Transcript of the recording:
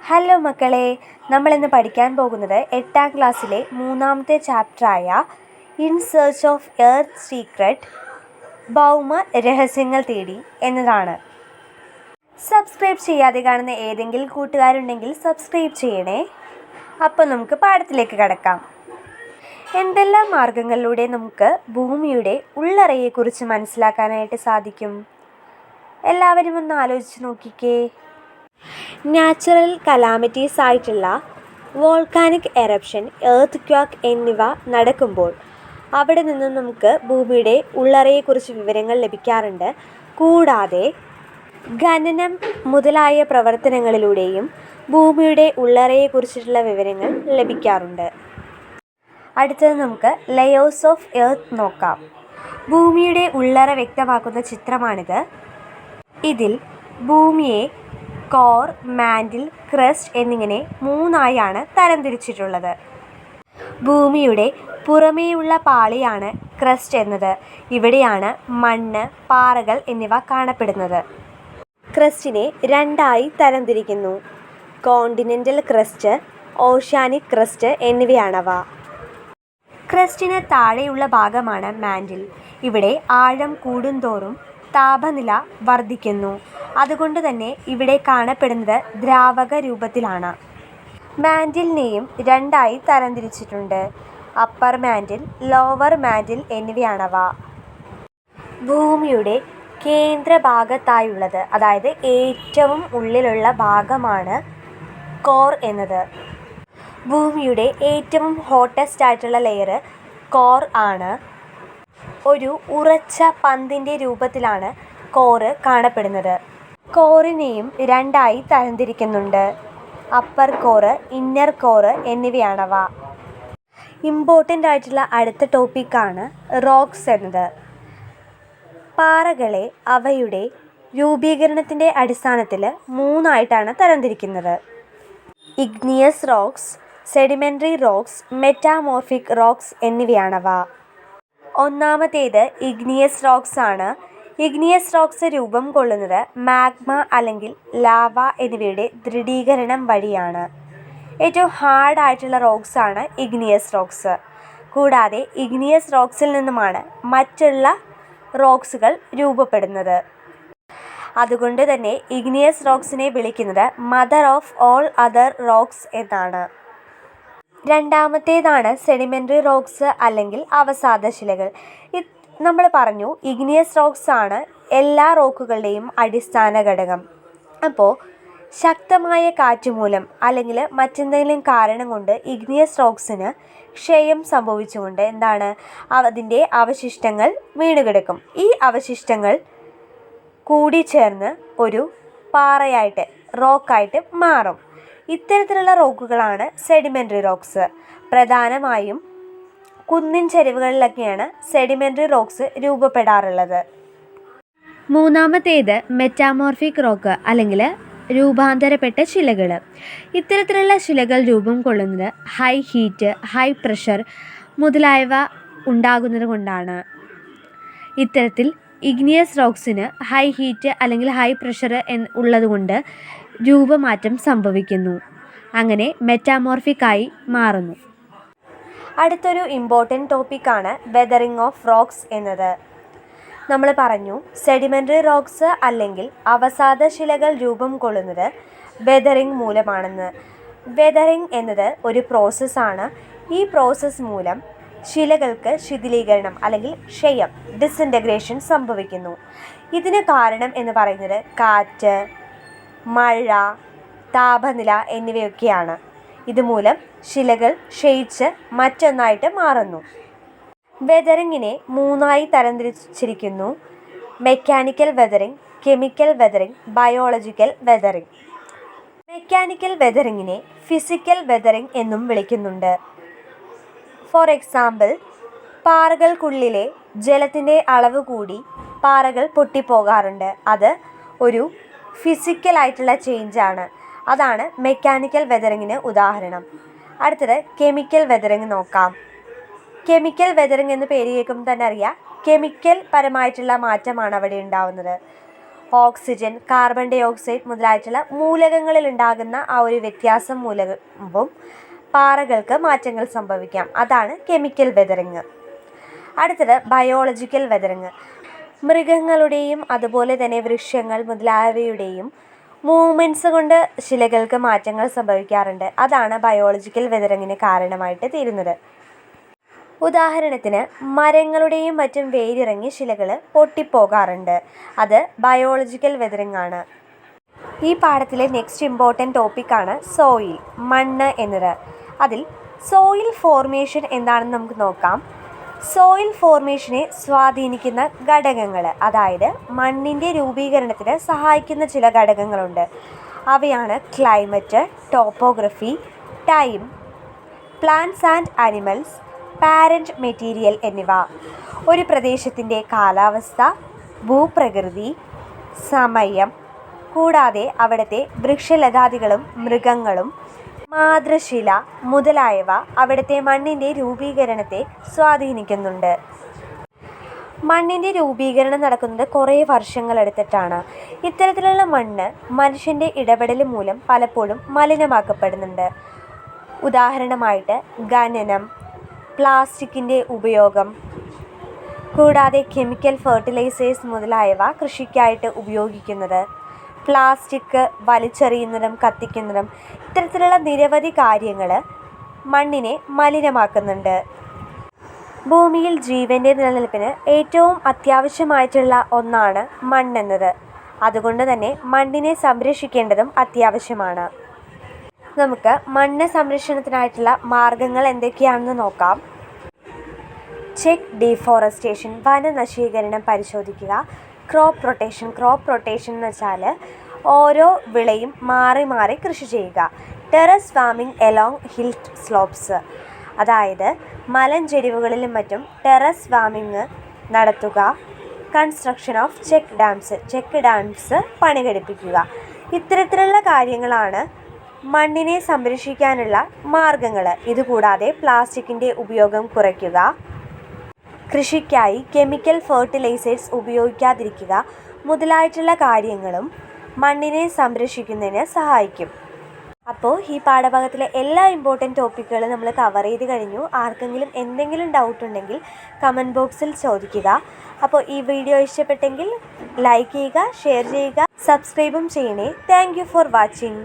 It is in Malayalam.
ഹലോ മക്കളെ, നമ്മളിന്ന് പഠിക്കാൻ പോകുന്നത് 8ാം ക്ലാസ്സിലെ 3ാമത്തെ ചാപ്റ്ററായ in search of earth secret ഭൗമ രഹസ്യങ്ങൾ തേടി എന്നതാണ്. സബ്സ്ക്രൈബ് ചെയ്യാതെ കാണുന്ന ഏതെങ്കിലും കൂട്ടുകാരുണ്ടെങ്കിൽ സബ്സ്ക്രൈബ് ചെയ്യണേ. അപ്പോൾ നമുക്ക് പാഠത്തിലേക്ക് കടക്കാം. എന്തെല്ലാം മാർഗങ്ങളിലൂടെ നമുക്ക് ഭൂമിയുടെ ഉള്ളറയെക്കുറിച്ച് മനസ്സിലാക്കാനായിട്ട് സാധിക്കും? എല്ലാവരും ഒന്ന് ആലോചിച്ച് നോക്കിക്കേ. നാച്ചുറൽ കലാമിറ്റീസ് ആയിട്ടുള്ള വോൾക്കാനിക് എറപ്ഷൻ, എർത്ത് ക്വാക്ക് എന്നിവ നടക്കുമ്പോൾ അവിടെ നിന്നും നമുക്ക് ഭൂമിയുടെ ഉള്ളറയെക്കുറിച്ച് വിവരങ്ങൾ ലഭിക്കാറുണ്ട്. കൂടാതെ ഖനനം മുതലായ പ്രവർത്തനങ്ങളിലൂടെയും ഭൂമിയുടെ ഉള്ളറയെക്കുറിച്ചിട്ടുള്ള വിവരങ്ങൾ ലഭിക്കാറുണ്ട്. അടുത്തത് നമുക്ക് ലെയേഴ്സ് ഓഫ് എർത്ത് നോക്കാം. ഭൂമിയുടെ ഉള്ളറ വ്യക്തമാക്കുന്ന ചിത്രമാണിത്. ഇതിൽ ഭൂമിയെ കോർ, മാൻറ്റിൽ, ക്രസ്റ്റ് എന്നിങ്ങനെ 3ആയാണ് തരംതിരിച്ചിട്ടുള്ളത്. ഭൂമിയുടെ പുറമേയുള്ള പാളിയാണ് ക്രസ്റ്റ് എന്നത്. ഇവിടെയാണ് മണ്ണ്, പാറകൾ എന്നിവ കാണപ്പെടുന്നത്. ക്രസ്റ്റിനെ 2ആയി തരംതിരിക്കുന്നു: കോണ്ടിനെൻ്റൽ ക്രസ്റ്റ്, ഓഷ്യാനിക് ക്രസ്റ്റ് എന്നിവയാണവ. ക്രസ്റ്റിന് താഴെയുള്ള ഭാഗമാണ് മാൻറ്റിൽ. ഇവിടെ ആഴം കൂടുന്തോറും താപനില വർദ്ധിക്കുന്നു. അതുകൊണ്ട് തന്നെ ഇവിടെ കാണപ്പെടുന്നത് ദ്രാവക രൂപത്തിലാണ്. മാൻറ്റിലിനെയും 2ആയി തരംതിരിച്ചിട്ടുണ്ട്: അപ്പർ മാൻറ്റിൽ, ലോവർ മാൻറ്റിൽ എന്നിവയാണവ. ഭൂമിയുടെ കേന്ദ്രഭാഗത്തായുള്ളത്, അതായത് ഏറ്റവും ഉള്ളിലുള്ള ഭാഗമാണ് കോർ എന്നത്. ഭൂമിയുടെ ഏറ്റവും ഹോട്ടസ്റ്റ് ആയിട്ടുള്ള ലെയർ കോർ ആണ്. ഒരു ഉറച്ച പന്തിൻ്റെ രൂപത്തിലാണ് കോറ് കാണപ്പെടുന്നത്. കോറിനെയും 2ആയി തരംതിരിക്കുന്നുണ്ട്: അപ്പർ കോറ്, ഇന്നർ കോറ് എന്നിവയാണവ. ഇമ്പോർട്ടൻ്റ് ആയിട്ടുള്ള അടുത്ത ടോപ്പിക്കാണ് റോക്സ് എന്നത്. പാറകളെ അവയുടെ രൂപീകരണത്തിൻ്റെ അടിസ്ഥാനത്തിൽ 3ആയിട്ടാണ് തരംതിരിക്കുന്നത്: igneous rocks, sedimentary rocks, metamorphic rocks എന്നിവയാണവ. ഒന്നാമത്തേത് ഇഗ്നിയസ് റോക്സ് ആണ്. ഇഗ്നിയസ് റോക്സ് രൂപം കൊള്ളുന്നത് മാഗ്മ അല്ലെങ്കിൽ ലാവ എന്നിവയുടെ ദൃഢീകരണം വഴിയാണ്. ഏറ്റവും ഹാർഡ് ആയിട്ടുള്ള റോക്സ് ആണ് ഇഗ്നിയസ് റോക്സ്. കൂടാതെ ഇഗ്നിയസ് റോക്സിൽ നിന്നുമാണ് മറ്റുള്ള റോക്സുകൾ രൂപപ്പെടുന്നത്. അതുകൊണ്ട് തന്നെ ഇഗ്നിയസ് റോക്സിനെ വിളിക്കുന്നത് mother of all other rocks എന്നാണ്. രണ്ടാമത്തേതാണ് സെഡിമെൻ്ററി റോക്സ് അല്ലെങ്കിൽ അവസാദശിലകൾ. നമ്മൾ പറഞ്ഞു ഇഗ്നിയസ് റോക്സ് ആണ് എല്ലാ റോക്കുകളുടെയും അടിസ്ഥാന ഘടകം. അപ്പോൾ ശക്തമായ കാറ്റ് മൂലം അല്ലെങ്കിൽ മറ്റെന്തെങ്കിലും കാരണം കൊണ്ട് ഇഗ്നിയസ് റോക്സിന് ക്ഷയം സംഭവിച്ചുകൊണ്ട് അതിൻ്റെ അവശിഷ്ടങ്ങൾ വീണുകിടക്കും. ഈ അവശിഷ്ടങ്ങൾ കൂടിച്ചേർന്ന് ഒരു പാറയായിട്ട്, റോക്കായിട്ട് മാറും. ഇത്തരത്തിലുള്ള റോക്കുകളാണ് സെഡിമെൻ്ററി റോക്സ്. പ്രധാനമായും കുന്നിൻ ചരിവുകളിലൊക്കെയാണ് സെഡിമെൻ്ററി റോക്സ് രൂപപ്പെടാറുള്ളത്. മൂന്നാമത്തേത് മെറ്റാമോർഫിക് റോക്ക് അല്ലെങ്കിൽ രൂപാന്തരപ്പെട്ട ശിലകൾ. ഇത്തരത്തിലുള്ള ശിലകൾ രൂപം കൊള്ളുന്നത് ഹൈ ഹീറ്റ്, ഹൈ പ്രഷർ മുതലായവ ഉണ്ടാകുന്നത് കൊണ്ടാണ്. ഇത്തരത്തിൽ ഇഗ്നിയസ് റോക്സിന് ഹൈ ഹീറ്റ് അല്ലെങ്കിൽ ഹൈ പ്രഷർ ഉള്ളതുകൊണ്ട് രൂപമാറ്റം സംഭവിക്കുന്നു. അങ്ങനെ മെറ്റാമോർഫിക്കായി മാറുന്നു. അടുത്തൊരു ഇമ്പോർട്ടൻ്റ് ടോപ്പിക്കാണ് വെതറിംഗ് ഓഫ് റോക്സ് എന്നത്. നമ്മൾ പറഞ്ഞു സെഡിമെൻ്ററി റോക്സ് അല്ലെങ്കിൽ അവസാദശിലകൾ രൂപം കൊള്ളുന്നത് വെതറിംഗ് മൂലമാണെന്ന്. വെതറിംഗ് എന്നത് ഒരു പ്രോസസ്സാണ്. ഈ പ്രോസസ്സ് മൂലം ശിലകൾക്ക് ശിഥിലീകരണം അല്ലെങ്കിൽ ക്ഷയം, ഡിസിൻറ്റഗ്രേഷൻ സംഭവിക്കുന്നു. ഇതിന് കാരണം എന്ന് പറയുന്നത് കാറ്റ്, മഴ, താപനില എന്നിവയൊക്കെയാണ്. ഇതുമൂലം ശിലകൾ ക്ഷയിച്ച് മറ്റൊന്നായിട്ട് മാറുന്നു. വെതറിങ്ങിനെ 3ആയി തരംതിരിച്ചിരിക്കുന്നു: mechanical weathering, chemical weathering, biological weathering. Mechanical വെതറിങ്ങിനെ ഫിസിക്കൽ വെതറിംഗ് എന്നും വിളിക്കുന്നുണ്ട്. ഫോർ എക്സാമ്പിൾ, പാറകൾക്കുള്ളിലെ ജലത്തിൻ്റെ അളവ് കൂടി പാറകൾ പൊട്ടിപ്പോകാറുണ്ട്. അത് ഒരു ഫിസിക്കലായിട്ടുള്ള ചേഞ്ചാണ്. അതാണ് മെക്കാനിക്കൽ വെതറിങ്ങിന് ഉദാഹരണം. അടുത്തത് കെമിക്കൽ വെതറിങ് നോക്കാം. കെമിക്കൽ വെതറിങ് എന്ന് പേര് കേൾക്കുമ്പോൾ തന്നെ അറിയാം, കെമിക്കൽ പരമായിട്ടുള്ള മാറ്റമാണ് അവിടെ ഉണ്ടാവുന്നത്. ഓക്സിജൻ, കാർബൺ ഡൈ ഓക്സൈഡ് മുതലായിട്ടുള്ള മൂലകങ്ങളിൽ ഉണ്ടാകുന്ന ആ ഒരു വ്യത്യാസം മൂലവും പാറകൾക്ക് മാറ്റങ്ങൾ സംഭവിക്കാം. അതാണ് കെമിക്കൽ വെതറിങ്. അടുത്തത് ബയോളജിക്കൽ വെതറിങ്. മൃഗങ്ങളുടെയും അതുപോലെ തന്നെ വൃക്ഷങ്ങൾ മുതലായവയുടെയും മൂവ്മെൻറ്റ്സ് കൊണ്ട് ശിലകൾക്ക് മാറ്റങ്ങൾ സംഭവിക്കാറുണ്ട്. അതാണ് ബയോളജിക്കൽ വെതറിങ്ങിന് കാരണമായിട്ട് തീരുന്നത്. ഉദാഹരണത്തിന് മരങ്ങളുടെയും മറ്റും വേരിറങ്ങി ശിലകൾ പൊട്ടിപ്പോകാറുണ്ട്. അത് ബയോളജിക്കൽ വെതറിങ് ആണ്. ഈ പാഠത്തിലെ നെക്സ്റ്റ് ഇമ്പോർട്ടൻ്റ് ടോപ്പിക്കാണ് സോയിൽ, മണ്ണ് എന്നത്. അതിൽ സോയിൽ ഫോർമേഷൻ എന്താണെന്ന് നമുക്ക് നോക്കാം. സോയിൽ ഫോർമേഷനെ സ്വാധീനിക്കുന്ന ഘടകങ്ങൾ, അതായത് മണ്ണിൻ്റെ രൂപീകരണത്തിന് സഹായിക്കുന്ന ചില ഘടകങ്ങളുണ്ട്. അവയാണ് climate, topography, time, plants and animals, parent material എന്നിവ. ഒരു പ്രദേശത്തിൻ്റെ കാലാവസ്ഥ, ഭൂപ്രകൃതി, സമയം, കൂടാതെ അവിടുത്തെ വൃക്ഷലതാദികളും മൃഗങ്ങളും മാതൃശില മുതലായവ അവിടുത്തെ മണ്ണിൻ്റെ രൂപീകരണത്തെ സ്വാധീനിക്കുന്നുണ്ട്. മണ്ണിൻ്റെ രൂപീകരണം നടക്കുന്നത് കുറേ വർഷങ്ങളെടുത്തിട്ടാണ്. ഇത്തരത്തിലുള്ള മണ്ണ് മനുഷ്യൻ്റെ ഇടപെടൽ മൂലം പലപ്പോഴും മലിനമാക്കപ്പെടുന്നുണ്ട്. ഉദാഹരണമായിട്ട് ഖനനം, പ്ലാസ്റ്റിക്കിൻ്റെ ഉപയോഗം, കൂടാതെ കെമിക്കൽ ഫെർട്ടിലൈസേഴ്സ് മുതലായവ കൃഷിക്കായിട്ട് ഉപയോഗിക്കുന്നത്, പ്ലാസ്റ്റിക് വലിച്ചെറിയുന്നതും കത്തിക്കുന്നതും, ഇത്തരത്തിലുള്ള നിരവധി കാര്യങ്ങൾ മണ്ണിനെ മലിനമാക്കുന്നുണ്ട്. ഭൂമിയിൽ ജീവൻ്റെ നിലനിൽപ്പിന് ഏറ്റവും അത്യാവശ്യമായിട്ടുള്ള ഒന്നാണ് മണ്ണെന്നത്. അതുകൊണ്ട് തന്നെ മണ്ണിനെ സംരക്ഷിക്കേണ്ടതും അത്യാവശ്യമാണ്. നമുക്ക് മണ്ണ് സംരക്ഷണത്തിനായിട്ടുള്ള മാർഗങ്ങൾ എന്തൊക്കെയാണെന്ന് നോക്കാം. ചെക്ക് ഡീഫോറസ്റ്റേഷൻ, വനനശീകരണം പരിശോധിക്കുക. ക്രോപ്പ് റൊട്ടേഷൻ എന്ന് വെച്ചാൽ ഓരോ വിളയും മാറി മാറി കൃഷി ചെയ്യുക. Terrace farming along hill slopes, അതായത് മലഞ്ചെരിവുകളിലും മറ്റും ടെറസ് ഫാമിംഗ് നടത്തുക. കൺസ്ട്രക്ഷൻ ഓഫ് ചെക്ക് ഡാംസ് പണികഴിപ്പിക്കുക. ഇത്തരത്തിലുള്ള കാര്യങ്ങളാണ് മണ്ണിനെ സംരക്ഷിക്കാനുള്ള മാർഗങ്ങൾ. ഇതുകൂടാതെ പ്ലാസ്റ്റിക്കിൻ്റെ ഉപയോഗം കുറയ്ക്കുക, കൃഷിക്കായി കെമിക്കൽ ഫെർട്ടിലൈസേഴ്സ് ഉപയോഗിക്കാതിരിക്കുക മുതലായിട്ടുള്ള കാര്യങ്ങളും മണ്ണിനെ സംരക്ഷിക്കുന്നതിന് സഹായിക്കും. അപ്പോൾ ഈ പാഠഭാഗത്തിലെ എല്ലാ ഇമ്പോർട്ടൻ്റ് ടോപ്പിക്കുകളും നമ്മൾ കവർ ചെയ്ത് കഴിഞ്ഞു. ആർക്കെങ്കിലും എന്തെങ്കിലും ഡൗട്ട് ഉണ്ടെങ്കിൽ കമൻറ്റ് ബോക്സിൽ ചോദിക്കുക. അപ്പോൾ ഈ വീഡിയോ ഇഷ്ടപ്പെട്ടെങ്കിൽ ലൈക്ക് ചെയ്യുക, ഷെയർ ചെയ്യുക, സബ്സ്ക്രൈബും ചെയ്യണേ. Thank you for watching.